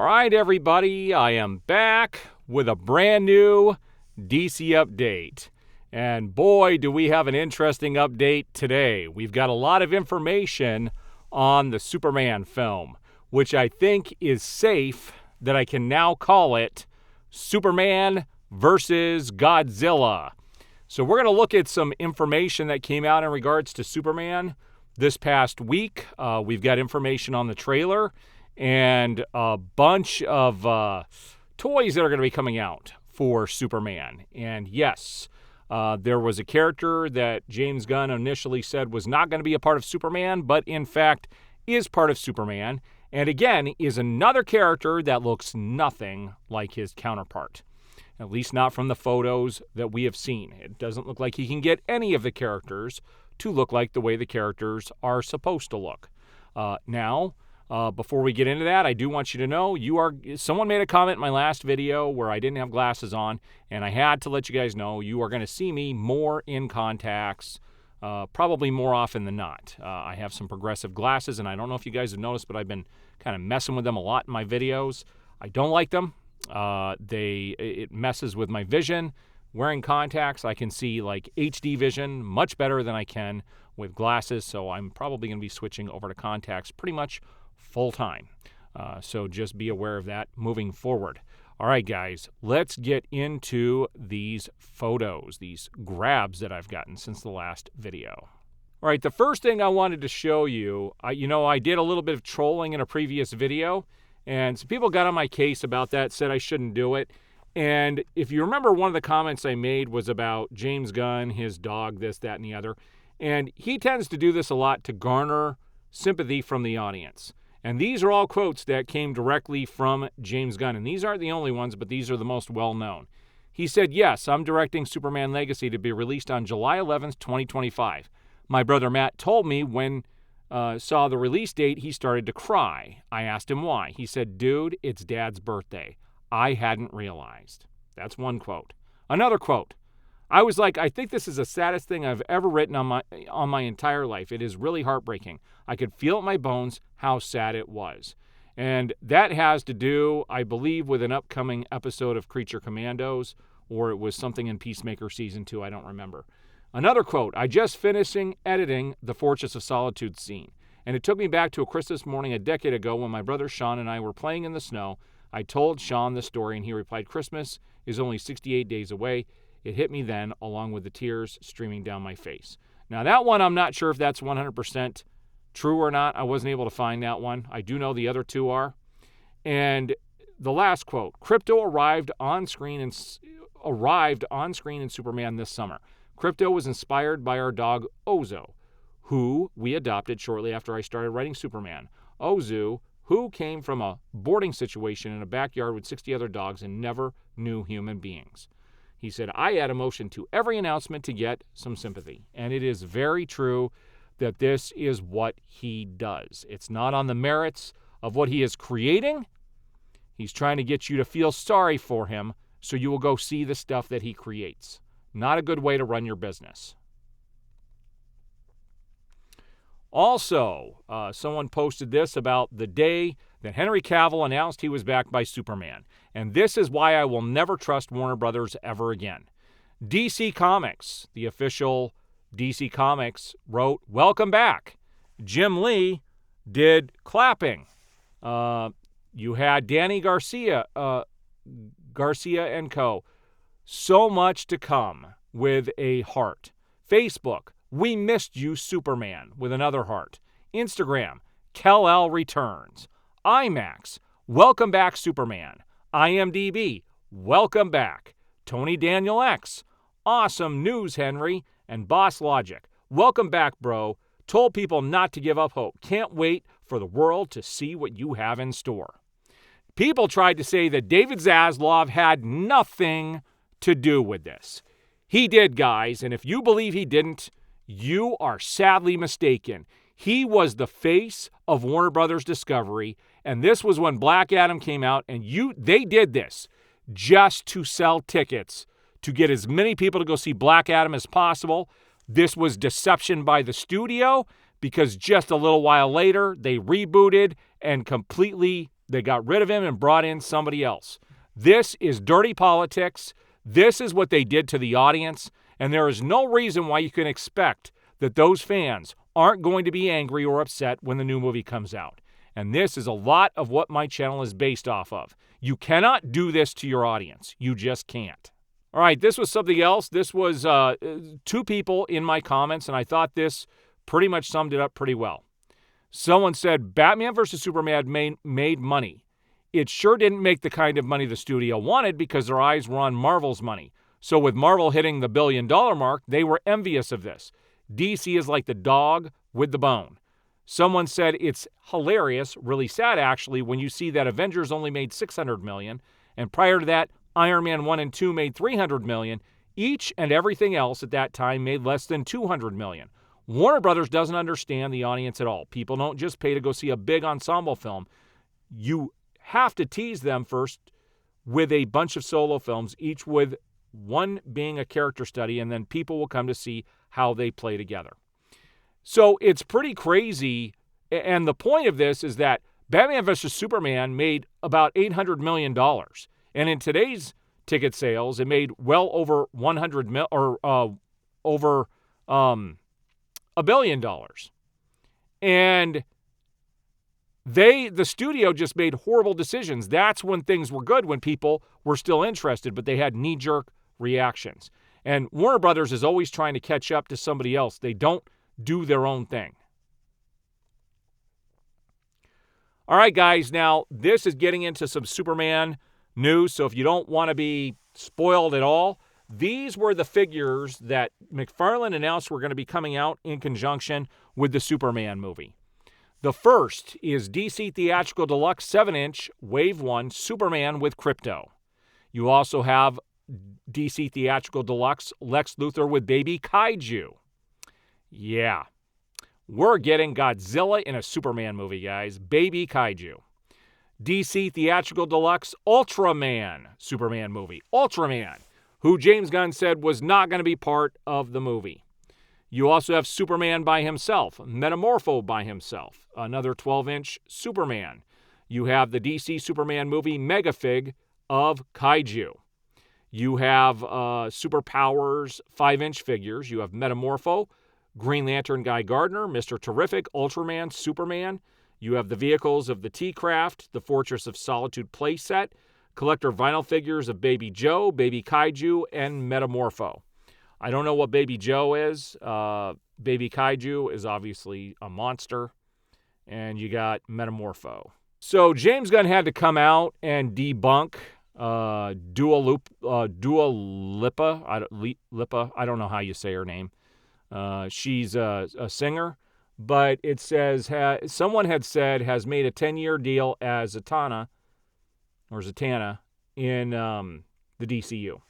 All right, everybody, I am back with a brand new DC update. And boy, do we have an interesting update today. We've got a lot of information on the Superman film, which I think is safe that I can now call it Superman versus Godzilla. So we're going to look at some information that came out in regards to Superman this past week. We've got information on the trailer and a bunch of toys that are going to be coming out for Superman. And yes, there was a character that James Gunn initially said was not going to be a part of Superman, but in fact is part of Superman. And again, is another character that looks nothing like his counterpart. At least not from the photos that we have seen. It doesn't look like he can get any of the characters to look like the way the characters are supposed to look. Before we get into that, I do want you to know someone made a comment in my last video where I didn't have glasses on, and I had to let you guys know you are going to see me more in contacts, probably more often than not. I have some progressive glasses, and I don't know if you guys have noticed, but I've been kind of messing with them a lot in my videos. I don't like them. It messes with my vision. Wearing contacts, I can see like HD vision much better than I can with glasses, so I'm probably going to be switching over to contacts pretty much full time. So just be aware of that moving forward. All right, guys, let's get into these photos, these grabs that I've gotten since the last video. All right, the first thing I wanted to show you, I did a little bit of trolling in a previous video, and some people got on my case about that, said I shouldn't do it. And if you remember, one of the comments I made was about James Gunn, his dog, this, that, and the other. And he tends to do this a lot to garner sympathy from the audience. And these are all quotes that came directly from James Gunn. And these aren't the only ones, but these are the most well-known. He said, "Yes, I'm directing Superman Legacy to be released on July 11th, 2025. My brother Matt told me when saw the release date, he started to cry. I asked him why. He said, 'Dude, it's Dad's birthday. I hadn't realized.'" That's one quote. Another quote. "I was like, I think this is the saddest thing I've ever written on my entire life. It is really heartbreaking. I could feel in my bones how sad it was." And that has to do, I believe, with an upcoming episode of Creature Commandos, or it was something in Peacemaker Season 2, I don't remember. Another quote, "I just finishing editing the Fortress of Solitude scene, and it took me back to a Christmas morning a decade ago when my brother Sean and I were playing in the snow. I told Sean the story, and he replied, 'Christmas is only 68 days away.' It hit me then, along with the tears streaming down my face." Now, that one, I'm not sure if that's 100% true or not. I wasn't able to find that one. I do know the other two are. And the last quote, "Crypto arrived on screen in Superman this summer. Crypto was inspired by our dog Ozo, who we adopted shortly after I started writing Superman. Ozu, who came from a boarding situation in a backyard with 60 other dogs and never knew human beings." He said, "I add emotion to every announcement to get some sympathy." And it is very true that this is what he does. It's not on the merits of what he is creating. He's trying to get you to feel sorry for him so you will go see the stuff that he creates. Not a good way to run your business. Also, someone posted this about the day that Henry Cavill announced he was backed by Superman. And this is why I will never trust Warner Brothers ever again. DC Comics, the official DC Comics, wrote, "Welcome back." Jim Lee did clapping. You had Danny Garcia and co. So much to come with a heart. Facebook, "We missed you, Superman," with another heart. Instagram, Kal-El returns. IMAX, "Welcome back, Superman." IMDb, "Welcome back." Tony Daniel X, "Awesome news, Henry." And Boss Logic, "Welcome back, bro. Told people not to give up hope. Can't wait for the world to see what you have in store." People tried to say that David Zaslav had nothing to do with this. He did, guys, and if you believe he didn't, you are sadly mistaken. He was the face of Warner Brothers Discovery, and this was when Black Adam came out, and they did this just to sell tickets, to get as many people to go see Black Adam as possible. This was deception by the studio, because just a little while later, they rebooted and completely They got rid of him and brought in somebody else. This is dirty politics. This is what they did to the audience, and there is no reason why you can expect that those fans aren't going to be angry or upset when the new movie comes out. And this is a lot of what my channel is based off of. You cannot do this to your audience. You just can't. All right, this was something else. This was two people in my comments, and I thought this pretty much summed it up pretty well. Someone said, Batman vs. Superman made money. It sure didn't make the kind of money the studio wanted because their eyes were on Marvel's money. So with Marvel hitting the $1 billion mark, they were envious of this. DC is like the dog with the bone. Someone said it's hilarious, really sad actually, when you see that Avengers only made $600 million, and prior to that, Iron Man 1 and 2 made $300 million. Each and everything else at that time made less than $200 million. Warner Brothers doesn't understand the audience at all. People don't just pay to go see a big ensemble film. You have to tease them first with a bunch of solo films, each with one being a character study, and then people will come to see how they play together. So it's pretty crazy, and the point of this is that Batman vs. Superman made about $800 million, and in today's ticket sales, it made well over over $1 billion. And the studio just made horrible decisions. That's when things were good, when people were still interested, but they had knee-jerk reactions. And Warner Brothers is always trying to catch up to somebody else. They don't do their own thing. All right, guys, now this is getting into some Superman news, so if you don't want to be spoiled at all, these were the figures that McFarlane announced were going to be coming out in conjunction with the Superman movie. The first is DC Theatrical Deluxe 7-inch Wave 1 Superman with Krypto. You also have DC Theatrical Deluxe Lex Luthor with Baby Kaiju. Yeah. We're getting Godzilla in a Superman movie, guys. Baby Kaiju. DC Theatrical Deluxe Ultraman Superman movie. Ultraman, who James Gunn said was not going to be part of the movie. You also have Superman by himself, Metamorpho by himself, another 12-inch Superman. You have the DC Superman movie Megafig of Kaiju. You have Superpowers 5-inch figures. You have Metamorpho, Green Lantern Guy Gardner, Mr. Terrific, Ultraman, Superman. You have the vehicles of the T-Craft, the Fortress of Solitude playset, collector vinyl figures of Baby Joe, Baby Kaiju, and Metamorpho. I don't know what Baby Joe is. Baby Kaiju is obviously a monster. And you got Metamorpho. So James Gunn had to come out and debunk Dua Lipa. I don't know how you say her name. She's a singer. But it says, someone had said, has made a 10-year deal as Zatanna in the DCU.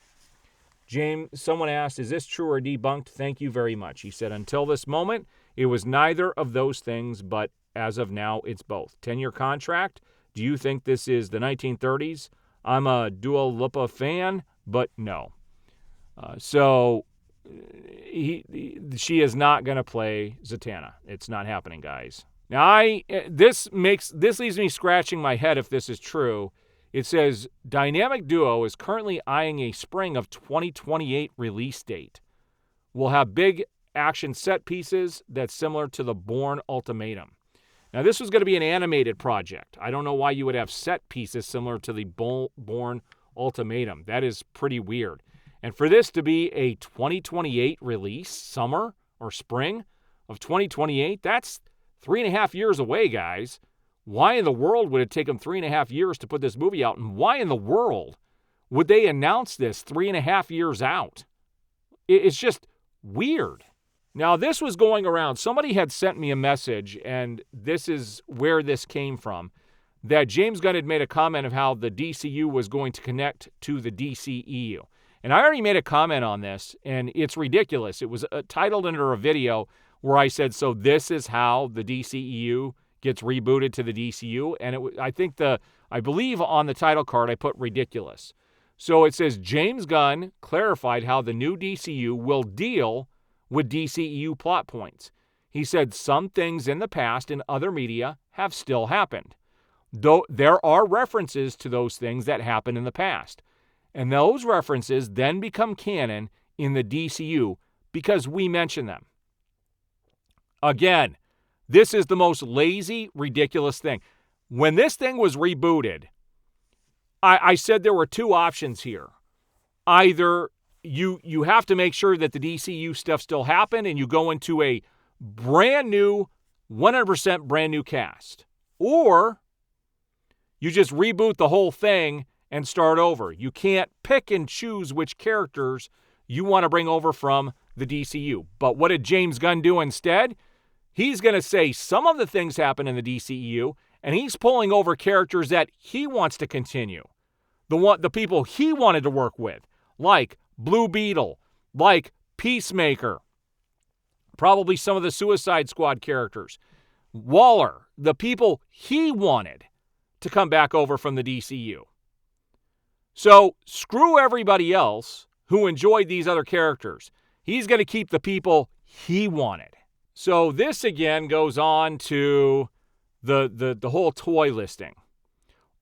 Someone asked, is this true or debunked? Thank you very much. He said, until this moment, it was neither of those things, but as of now, it's both. 10-year contract. Do you think this is the 1930s? I'm a Dua Lipa fan, but no. She is not going to play Zatanna. It's not happening, guys. Now, this leaves me scratching my head if this is true. It says, Dynamic Duo is currently eyeing a spring of 2028 release date. We'll have big action set pieces that's similar to the Bourne Ultimatum. Now, this was going to be an animated project. I don't know why you would have set pieces similar to the Bourne Ultimatum. That is pretty weird. And for this to be a 2028 release, summer or spring of 2028, that's 3.5 years away, guys. Why in the world would it take them 3.5 years to put this movie out? And why in the world would they announce this 3.5 years out? It's just weird. Now, this was going around. Somebody had sent me a message, and this is where this came from, that James Gunn had made a comment of how the DCU was going to connect to the DCEU. And I already made a comment on this, and it's ridiculous. It was titled under a video where I said, so this is how the DCEU gets rebooted to the DCU. And I believe on the title card I put ridiculous. So it says, James Gunn clarified how the new DCU will deal with DCEU plot points. He said some things in the past in other media have still happened. Though there are references to those things that happened in the past. And those references then become canon in the DCU because we mention them. Again, this is the most lazy, ridiculous thing. When this thing was rebooted, I said there were two options here. Either you have to make sure that the DCU stuff still happened and you go into a brand new, 100% brand new cast. Or you just reboot the whole thing and start over. You can't pick and choose which characters you want to bring over from the DCU. But what did James Gunn do instead? He's going to say some of the things happen in the DCEU, and he's pulling over characters that he wants to continue. The people he wanted to work with, like Blue Beetle, like Peacemaker, probably some of the Suicide Squad characters, Waller, the people he wanted to come back over from the DCU. So screw everybody else who enjoyed these other characters. He's going to keep the people he wanted. So this again goes on to the whole toy listing.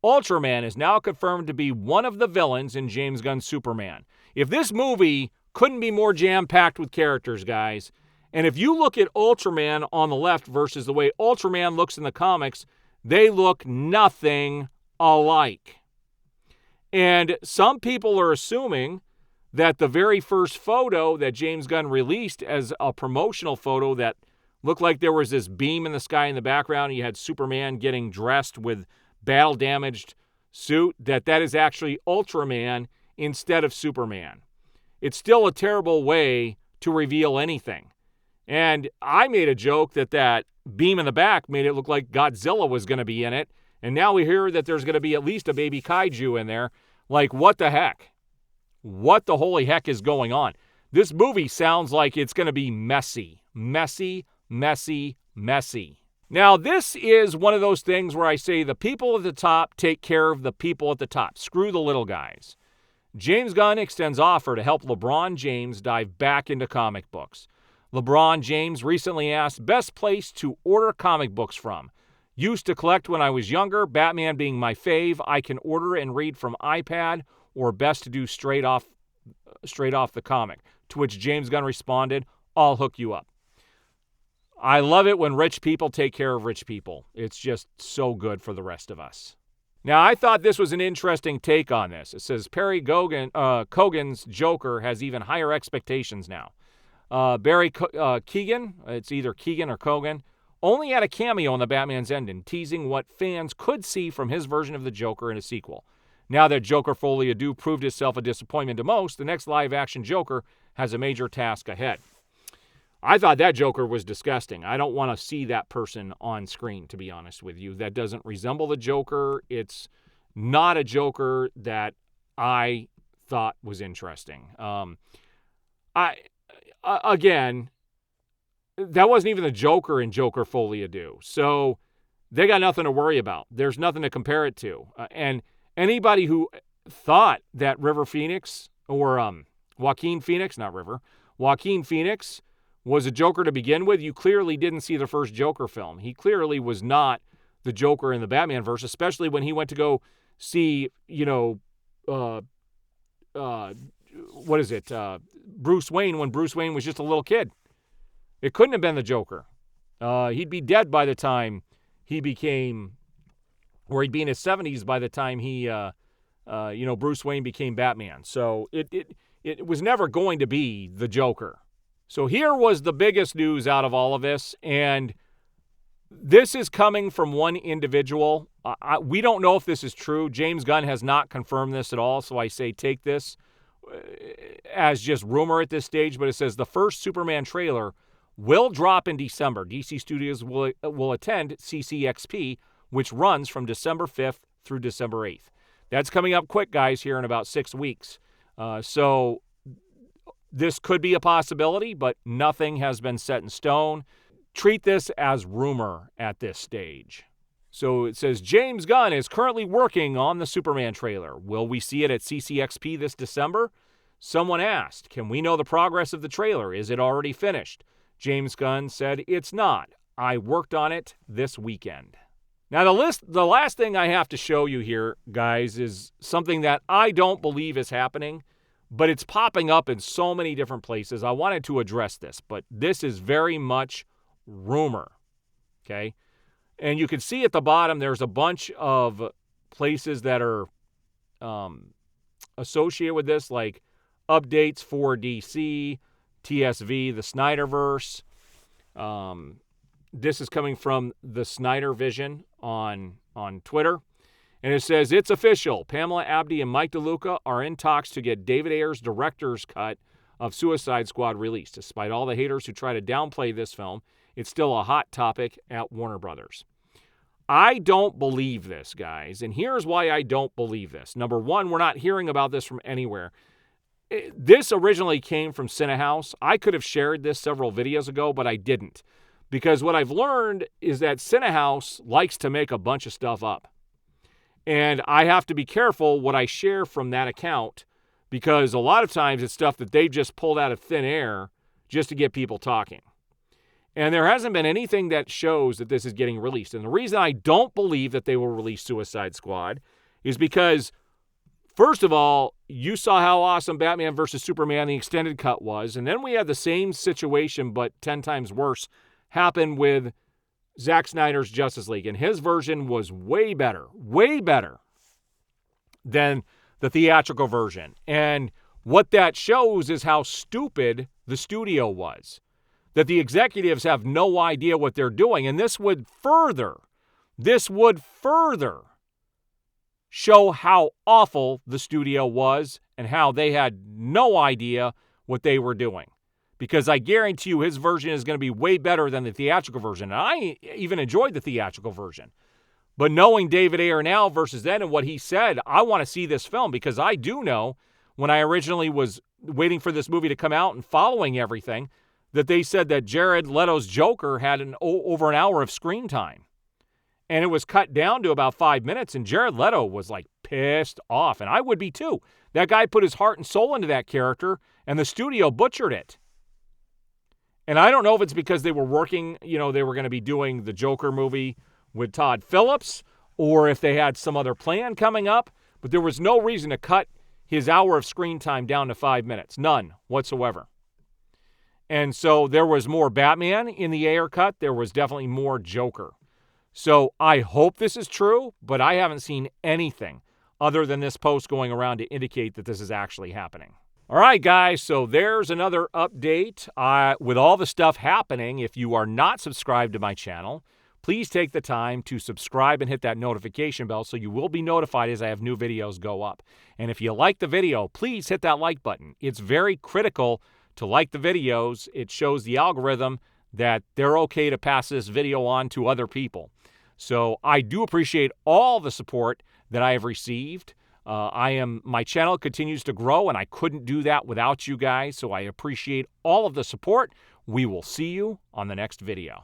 Ultraman is now confirmed to be one of the villains in James Gunn's Superman. If this movie couldn't be more jam-packed with characters, guys, and if you look at Ultraman on the left versus the way Ultraman looks in the comics, they look nothing alike. And some people are assuming that the very first photo that James Gunn released as a promotional photo that looked like there was this beam in the sky in the background and you had Superman getting dressed with battle-damaged suit, that is actually Ultraman instead of Superman. It's still a terrible way to reveal anything. And I made a joke that beam in the back made it look like Godzilla was going to be in it, and now we hear that there's going to be at least a baby kaiju in there. Like, what the heck? What the holy heck is going on? This movie sounds like it's going to be messy. Messy, messy, messy. Now, this is one of those things where I say the people at the top take care of the people at the top. Screw the little guys. James Gunn extends offer to help LeBron James dive back into comic books. LeBron James recently asked best place to order comic books from. Used to collect when I was younger, Batman being my fave. I can order and read from iPad, or best to do straight off the comic. To which James Gunn responded, I'll hook you up. I love it when rich people take care of rich people. It's just so good for the rest of us. Now, I thought this was an interesting take on this. It says Perry Cogan's Joker has even higher expectations now. Barry Keoghan, it's either Keegan or Cogan, only had a cameo in the Batman's ending, teasing what fans could see from his version of the Joker in a sequel. Now that Joker Folie à Deux proved itself a disappointment to most, the next live-action Joker has a major task ahead. I thought that Joker was disgusting. I don't want to see that person on screen, to be honest with you. That doesn't resemble the Joker. It's not a Joker that I thought was interesting. Again, that wasn't even the Joker in Joker Folie à Deux. So they got nothing to worry about. There's nothing to compare it to. And anybody who thought that River Phoenix or Joaquin Phoenix was a Joker to begin with, you clearly didn't see the first Joker film. He clearly was not the Joker in the Batman verse, especially when he went to go see, Bruce Wayne when Bruce Wayne was just a little kid. It couldn't have been the Joker. He'd be dead by the time he became, or he'd be in his 70s by the time he, Bruce Wayne became Batman. So it was never going to be the Joker. So here was the biggest news out of all of this, and this is coming from one individual. We don't know if this is true. James Gunn has not confirmed this at all, so I say take this as just rumor at this stage, but it says the first Superman trailer will drop in December. DC Studios will attend CCXP, which runs from December 5th through December 8th. That's coming up quick, guys, here in about 6 weeks. So this could be a possibility, but nothing has been set in stone. Treat this as rumor at this stage. So it says James Gunn is currently working on the Superman trailer. Will we see it at CCXP this December? Someone asked, can we know the progress of the trailer? Is it already finished? James Gunn said, it's not. I worked on it this weekend. Now, the last thing I have to show you here, guys, is something that I don't believe is happening, but it's popping up in so many different places. I wanted to address this, but this is very much rumor, okay? And you can see at the bottom there's a bunch of places that are associated with this, like updates for DC, TSV, the Snyderverse. This is coming from the Snyder Vision on Twitter. And it says, it's official. Pamela Abdy and Mike DeLuca are in talks to get David Ayer's director's cut of Suicide Squad released. Despite all the haters who try to downplay this film, it's still a hot topic at Warner Brothers. I don't believe this, guys. And here's why I don't believe this. Number one, we're not hearing about this from anywhere. This originally came from Cinehouse. I could have shared this several videos ago, but I didn't. Because what I've learned is that Cinehouse likes to make a bunch of stuff up. And I have to be careful what I share from that account, because a lot of times it's stuff that they've just pulled out of thin air just to get people talking. And there hasn't been anything that shows that this is getting released. And the reason I don't believe that they will release Suicide Squad is because, first of all, you saw how awesome Batman vs. Superman, the extended cut was. And then we had the same situation, but 10 times worse, happen with Zack Snyder's Justice League. And his version was way better than the theatrical version. And what that shows is how stupid the studio was. That the executives have no idea what they're doing. And this would further show how awful the studio was and how they had no idea what they were doing. Because I guarantee you his version is going to be way better than the theatrical version. And I even enjoyed the theatrical version. But knowing David Ayer now versus then and what he said, I want to see this film, because I do know when I originally was waiting for this movie to come out and following everything, that they said that Jared Leto's Joker had over an hour of screen time. And it was cut down to about 5 minutes, and Jared Leto was like pissed off. And I would be too. That guy put his heart and soul into that character, and the studio butchered it. And I don't know if it's because they were working, they were going to be doing the Joker movie with Todd Phillips, or if they had some other plan coming up, but there was no reason to cut his hour of screen time down to 5 minutes. None whatsoever. And so there was more Batman in the Ayer cut. There was definitely more Joker. So I hope this is true, but I haven't seen anything other than this post going around to indicate that this is actually happening. All right, guys, so there's another update with all the stuff happening. If you are not subscribed to my channel, please take the time to subscribe and hit that notification bell so you will be notified as I have new videos go up. And if you like the video, please hit that like button. It's very critical to like the videos. It shows the algorithm that they're okay to pass this video on to other people. So I do appreciate all the support that I have received. My channel continues to grow, and I couldn't do that without you guys, so I appreciate all of the support. We will see you on the next video.